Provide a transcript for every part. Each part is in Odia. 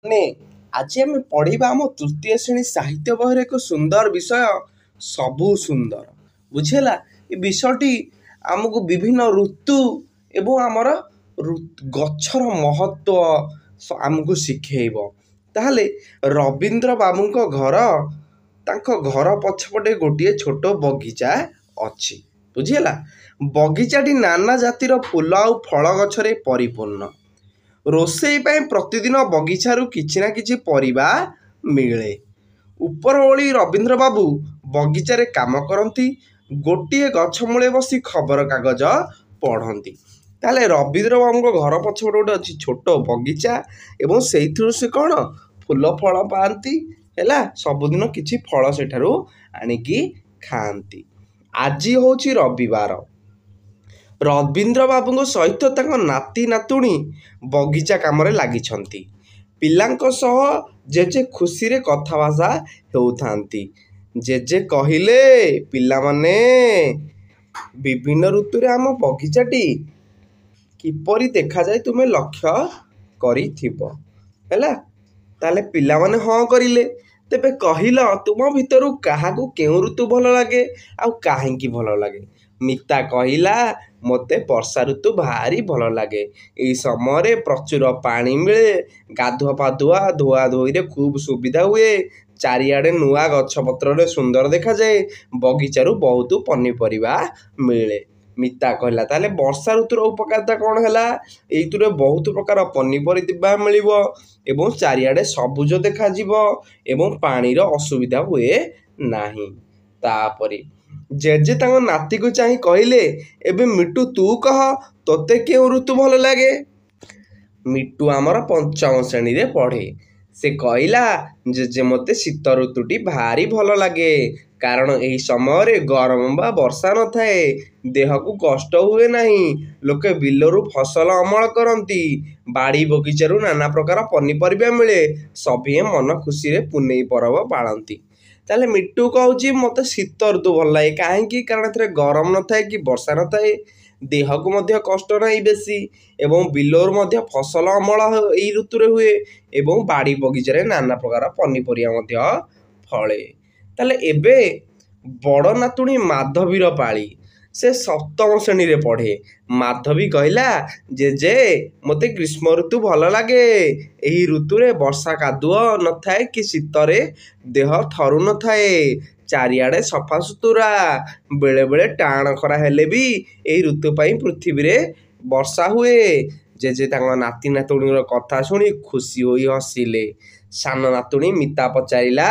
ମାନେ ଆଜି ଆମେ ପଢ଼ିବା ଆମ ତୃତୀୟ ଶ୍ରେଣୀ ସାହିତ୍ୟ ବହିର ଏକ ସୁନ୍ଦର ବିଷୟ ସବୁ ସୁନ୍ଦର। ବୁଝିହେଲା? ଏ ବିଷୟଟି ଆମକୁ ବିଭିନ୍ନ ଋତୁ ଏବଂ ଆମର ଗଛର ମହତ୍ତ୍ୱ ଆମକୁ ଶିଖେଇବ। ତାହେଲେ ରବୀନ୍ଦ୍ର ବାବୁଙ୍କ ଘର, ତାଙ୍କ ଘର ପଛପଟେ ଗୋଟିଏ ଛୋଟ ବଗିଚା ଅଛି। ବୁଝିହେଲା? ବଗିଚାଟି ନାନା ଜାତିର ଫୁଲ ଆଉ ଫଳ ଗଛରେ ପରିପୂର୍ଣ୍ଣ। ରୋଷେଇ ପାଇଁ ପ୍ରତିଦିନ ବଗିଚାରୁ କିଛି ନା କିଛି ପରିବା ମିଳେ। ଉପରଓଳି ରବୀନ୍ଦ୍ରବାବୁ ବଗିଚାରେ କାମ କରନ୍ତି, ଗୋଟିଏ ଗଛ ମୂଳେ ବସି ଖବରକାଗଜ ପଢ଼ନ୍ତି। ତାହେଲେ ରବୀନ୍ଦ୍ରବାବୁଙ୍କ ଘର ପଛପଟେ ଗୋଟେ ଅଛି ଛୋଟ ବଗିଚା ଏବଂ ସେଇଥିରୁ ସେ କ'ଣ ଫୁଲ ଫଳ ପାଆନ୍ତି। ହେଲା, ସବୁଦିନ କିଛି ଫଳ ସେଠାରୁ ଆଣିକି ଖାଆନ୍ତି। ଆଜି ହେଉଛି ରବିବାର। ରବୀନ୍ଦ୍ର ବାବୁଙ୍କ ସହିତ ତାଙ୍କ ନାତି ନାତୁଣୀ ବଗିଚା କାମରେ ଲାଗିଛନ୍ତି। ପିଲାଙ୍କ ସହ ଜେଜେ ଖୁସିରେ କଥାଭାଷା ହେଉଥାନ୍ତି। ଜେଜେ କହିଲେ, ପିଲାମାନେ, ବିଭିନ୍ନ ଋତୁରେ ଆମ ବଗିଚାଟି କିପରି ଦେଖାଯାଏ ତୁମେ ଲକ୍ଷ୍ୟ କରିଥିବ। ହେଲା, ତାହେଲେ ପିଲାମାନେ ହଁ କରିଲେ। ତେବେ କହିଲ, ତୁମ ଭିତରୁ କାହାକୁ କେଉଁ ଋତୁ ଭଲ ଲାଗେ ଆଉ କାହିଁକି ଭଲ ଲାଗେ? ମିତା କହିଲା, ମୋତେ ବର୍ଷା ଋତୁ ଭାରି ଭଲ ଲାଗେ। ଏହି ସମୟରେ ପ୍ରଚୁର ପାଣି ମିଳେ, ଗାଧୁଆ ପାଧୁଆ ଧୁଆ ଧୋଇରେ ଖୁବ୍ ସୁବିଧା ହୁଏ, ଚାରିଆଡ଼େ ନୂଆ ଗଛପତ୍ରରେ ସୁନ୍ଦର ଦେଖାଯାଏ, ବଗିଚାରୁ ବହୁତ ପନିପରିବା ମିଳେ। ମିତା କହିଲା, ତାହେଲେ ବର୍ଷା ଋତୁର ଉପକାରିତା କ'ଣ ହେଲା? ଏଇଥିରେ ବହୁତ ପ୍ରକାର ପନିପରିବା ମିଳିବ ଏବଂ ଚାରିଆଡ଼େ ସବୁଜ ଦେଖାଯିବ ଏବଂ ପାଣିର ଅସୁବିଧା ହୁଏ ନାହିଁ। ତାପରେ ଜେଜେ ତାଙ୍କ ନାତିକୁ ଚାହିଁ କହିଲେ, ଏବେ ମିଟୁ ତୁ କହ, ତୋତେ କେଉଁ ଋତୁ ଭଲ ଲାଗେ? ମିଟୁ ଆମର ପଞ୍ଚମ ଶ୍ରେଣୀରେ ପଢ଼େ। ସେ କହିଲା, ଜେଜେ ମୋତେ ଶୀତ ଋତୁଟି ଭାରି ଭଲ ଲାଗେ, କାରଣ ଏହି ସମୟରେ ଗରମ ବା ବର୍ଷା ନଥାଏ, ଦେହକୁ କଷ୍ଟ ହୁଏ ନାହିଁ, ଲୋକେ ବିଲରୁ ଫସଲ ଅମଳ କରନ୍ତି, ବାଡ଼ି ବଗିଚାରୁ ନାନା ପ୍ରକାର ପନିପରିବା ମିଳେ, ସଭିଏଁ ମନ ଖୁସିରେ ପୁନେଇ ପରବ ପାଳନ୍ତି। ତାହେଲେ ମିଟୁ କହୁଛି ମୋତେ ଶୀତ ଋତୁ ଭଲ ଲାଗେ। କାହିଁକି? କାରଣ ଏଥିରେ ଗରମ ନଥାଏ କି ବର୍ଷା ନଥାଏ, ଦେହକୁ ମଧ୍ୟ କଷ୍ଟ ନାହିଁ ବେଶୀ ଏବଂ ବିଲରୁ ମଧ୍ୟ ଫସଲ ଅମଳ ଏହି ଋତୁରେ ହୁଏ ଏବଂ ବାଡ଼ି ବଗିଚାରେ ନାନା ପ୍ରକାର ପନିପରିବା ମଧ୍ୟ ଫଳେ। ତାହେଲେ ଏବେ ବଡ଼ ନାତୁଣୀ ମାଧବୀର ପାଳି। ସେ ସପ୍ତମ ଶ୍ରେଣୀରେ ପଢ଼େ। ମାଧବୀ କହିଲା, ଜେଜେ ମୋତେ ଗ୍ରୀଷ୍ମ ଋତୁ ଭଲ ଲାଗେ। ଏହି ଋତୁରେ ବର୍ଷା କାଦୁଅ ନଥାଏ କି ଶୀତରେ ଦେହ ଥରୁ ନଥାଏ, ଚାରିଆଡ଼େ ସଫାସୁତୁରା, ବେଳେବେଳେ ଟାଣ ଖରା ହେଲେ ବି ଏହି ଋତୁ ପାଇଁ ପୃଥିବୀରେ ବର୍ଷା ହୁଏ। ଜେଜେ ତାଙ୍କ ନାତି ନାତୁଣୀର କଥା ଶୁଣି ଖୁସି ହୋଇ ହସିଲେ। ସାନ ନାତୁଣୀ ମିତା ପଚାରିଲା,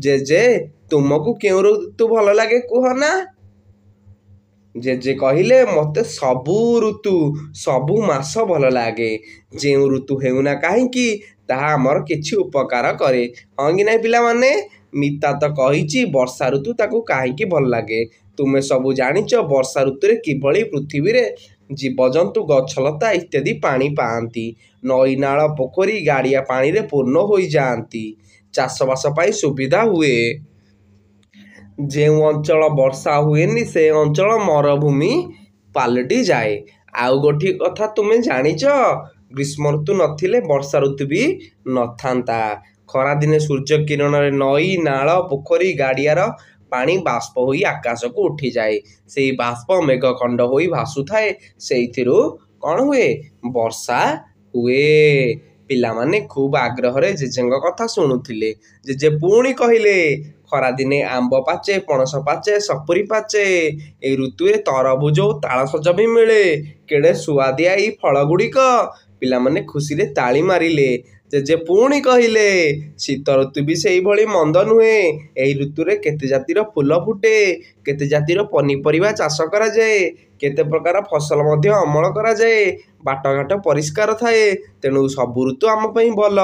ଜେଜେ ତୁମକୁ କେଉଁ ଋତୁ ଭଲ ଲାଗେ କୁହ ନା? ଜେଜେ କହିଲେ, ମୋତେ ସବୁ ଋତୁ, ସବୁ ମାସ ଭଲ ଲାଗେ। ଯେଉଁ ଋତୁ ହେଉନା କାହିଁକି ତାହା ଆମର କିଛି ଉପକାର କରେ। ହଁ କି ନାହିଁ ପିଲାମାନେ? ମିତା ତ କହିଛି ବର୍ଷା ଋତୁ ତାକୁ କାହିଁକି ଭଲ ଲାଗେ। ତୁମେ ସବୁ ଜାଣିଛ ବର୍ଷା ଋତୁରେ କିଭଳି ପୃଥିବୀରେ ଜୀବଜନ୍ତୁ, ଗଛଲତା ଇତ୍ୟାଦି ପାଣି ପାଆନ୍ତି। ନଈ, ନାଳ, ପୋଖରୀ ଗାଡ଼ିଆ ପାଣିରେ ପୂର୍ଣ୍ଣ ହୋଇଯାଆନ୍ତି। ଚାଷବାସ ପାଇଁ ସୁବିଧା ହୁଏ। ଯେଉଁ ଅଞ୍ଚଳ ବର୍ଷା ହୁଏନି ସେ ଅଞ୍ଚଳ ମରୁଭୂମି ପାଲଟିଯାଏ। ଆଉ ଗୋଟିଏ କଥା ତୁମେ ଜାଣିଛ, ଗ୍ରୀଷ୍ମ ଋତୁ ନଥିଲେ ବର୍ଷା ଋତୁ ବି ନଥାନ୍ତା। ଖରାଦିନେ ସୂର୍ଯ୍ୟ କିରଣରେ ନଈ, ନାଳ, ପୋଖରୀ ଗାଡ଼ିଆର ପାଣି ବାଷ୍ପ ହୋଇ ଆକାଶକୁ ଉଠିଯାଏ। ସେହି ବାଷ୍ପ ମେଘଖଣ୍ଡ ହୋଇ ଭାସୁଥାଏ, ସେଇଥିରୁ କ'ଣ ହୁଏ? ବର୍ଷା ହୁଏ। ପିଲାମାନେ ଖୁବ୍ ଆଗ୍ରହରେ ଜେଜେଙ୍କ କଥା ଶୁଣୁଥିଲେ। ଜେଜେ ପୁଣି କହିଲେ, ଖରାଦିନେ ଆମ୍ବ ପାଚେ, ପଣସ ପାଚେ, ସପୁରି ପାଚେ। ଏହି ଋତୁରେ ତରଭୁଜ ଓ ତାଳସଜ ବି ମିଳେ। କେଡ଼େ ସୁଆଦିଆ ଏହି ଫଳଗୁଡ଼ିକ। ପିଲାମାନେ ଖୁସିରେ ତାଳି ମାରିଲେ। ଜେଜେ ପୁଣି କହିଲେ, ଶୀତ ଋତୁ ବି ସେଇଭଳି ମନ୍ଦ ନୁହେଁ। ଏହି ଋତୁରେ କେତେ ଜାତିର ଫୁଲ ଫୁଟେ, କେତେ ଜାତିର ପନିପରିବା ଚାଷ କରାଯାଏ, କେତେ ପ୍ରକାର ଫସଲ ମଧ୍ୟ ଅମଳ କରାଯାଏ, ବାଟଘାଟ ପରିଷ୍କାର ଥାଏ। ତେଣୁ ସବୁ ଋତୁ ଆମ ପାଇଁ ଭଲ।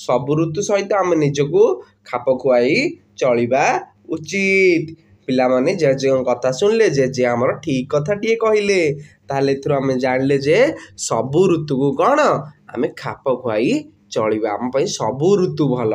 ସବୁ ଋତୁ ସହିତ ଆମେ ନିଜକୁ ଖାପ ଖୁଆଇ ଚଳିବା ଉଚିତ। ପିଲାମାନେ ଜେଜେଙ୍କ କଥା ଶୁଣିଲେ। ଜେଜେ ଆମର ଠିକ୍ କଥାଟିଏ କହିଲେ। ତାହେଲେ ଏଥିରୁ ଆମେ ଜାଣିଲେ ଯେ ସବୁ ଋତୁକୁ କ'ଣ ଆମେ ଖାପ ଖୁଆଇ ଚଳିବା। ଆମ ପାଇଁ ସବୁ ଋତୁ ଭଲ।